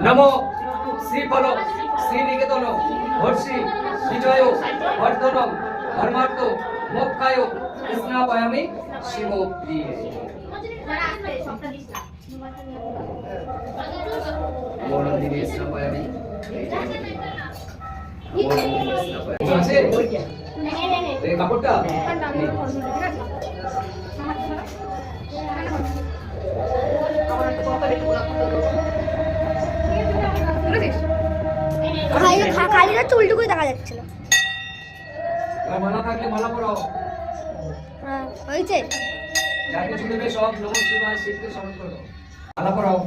नमो श्रीफल श्रीनिकेतन हर्षि विजय वर्धनम धर्मार्थ मोक्षाय स्नापयामि शिवप्रिये मोरंदिनी स्नापयामि আছে এই কাপড়টা খালিটা চুলটুকুই দেখা যাচ্ছিল। মালা থাকলে মালা পরাও। হ্যাঁ হয়েছে। যাকে চুলবে সব নমঃ শিবায় শিবকে স্মরণ করো। মালা পরাও।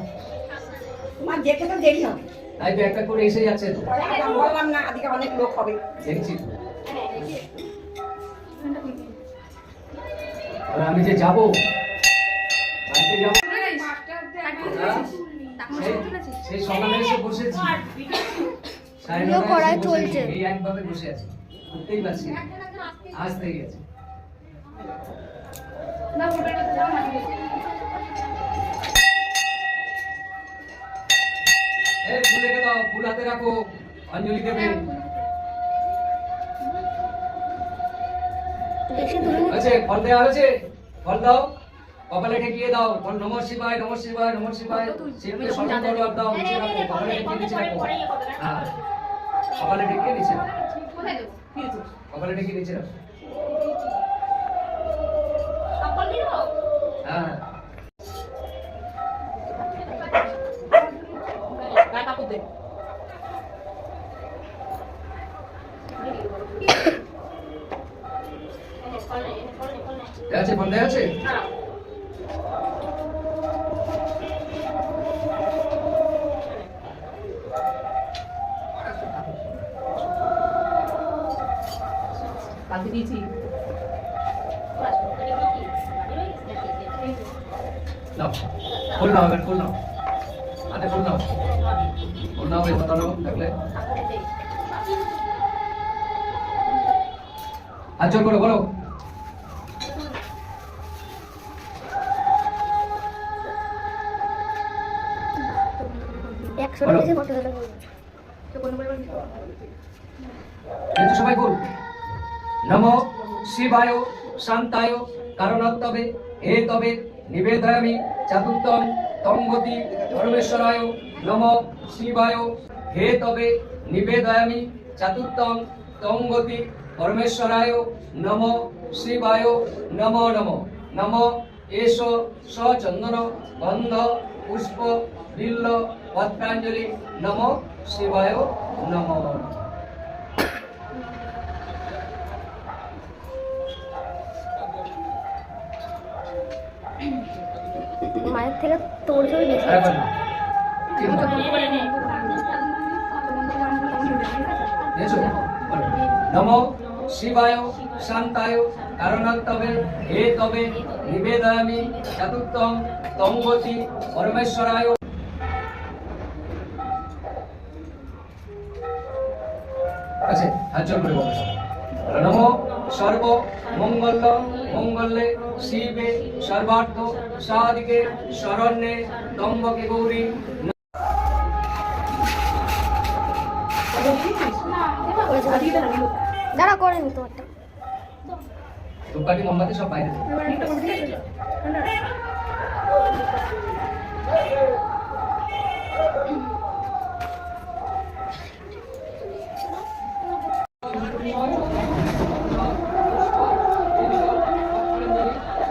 তোমার যেতে তো দেরি হবে। তাই তো একটা করে এসে যাচ্ছে তো। বললাম না আজকে অনেক লোক হবে। দেখছি। আর আমি যে যাব বাড়িতে যাব সেই সকালে এসে বসেছি কড়াই চলছে এই একভাবে বসে আছি উঠতেই পারছি আজ থেকে গেছে ফুল রেখে দাও ফুল হাতে রাখো অঞ্জলি দেবে আচ্ছা ফল দেওয়া হয়েছে ফল দাও কপালে ঠেকিয়ে দাও ফল নমঃ শিবায় নমঃ শিবায় নমঃ শিবায় শিবকে স্মরণ করো আর দাও নিচে রাখো কপালে ঠেকিয়ে নিচে রাখো হ্যাঁ কপালে ঠেকিয়ে নিচে রাখো কপালে ঠেকিয়ে নিচে রাখো হ্যাঁ আছে ফল দেওয়া আছে কালকে দিয়েছি নাও ফুল নাও এবার ফুল নাও হাতে ফুল নাও ফুল নাও এই কথা নাও দেখলে হাত জোর করো বলো সবাই বল নমো শিবায় শান্তায় কারণত্তবে হে তবে নিবেদয়ামি চতুর্থম তঙ্গতি পরমেশ্বরায় নমো শিবায় হে তবে নিবেদয়ামি চতুর্থম তঙ্গতি পরমেশ্বরায় নমো শিবায় নমো নমো নমো এষ সচন্দন গন্ধ পুষ্প বিল্ল পত্রাঞ্জলি নমো শিবায় নমো মায়ের থেকে তোর ছবি বেশি নমো শিবায় শান্তায় কারণত্তবে হে তবে নিবেদয়ামি চতুর্থম তঙ্গতি পরমেশ্বরায় আছে হাজার করে বলো নমো সর্ব মঙ্গল মঙ্গলে শিবে সর্বার্থ সাধিকে শরণ্যে ত্রম্বকে গৌরী দাঁড়া করেনি তোমারটা ধূপকাঠি মোমবাতি সব বাইরে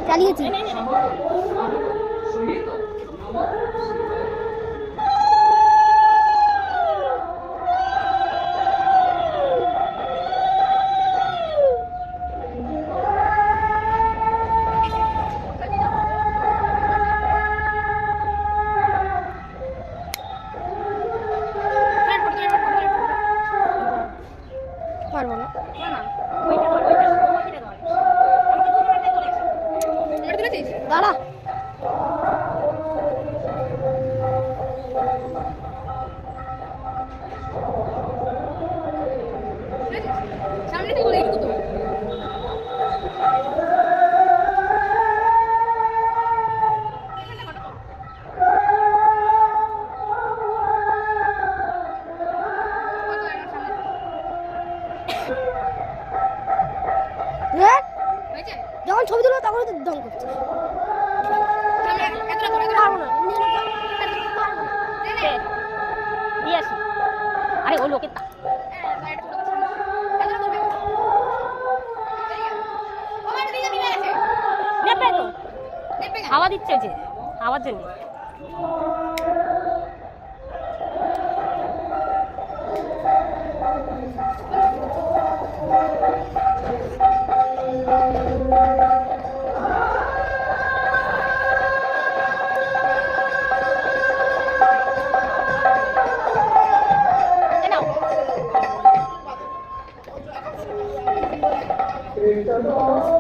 চালিয়েছি পারবো না তুলেছিস ছবি তুলো তখন তো দম করছে পারবো না দিয়ে আসি আরে ও লোকের তা নেবে তো হাওয়া দিচ্ছে যে হাওয়ার জন্য It's a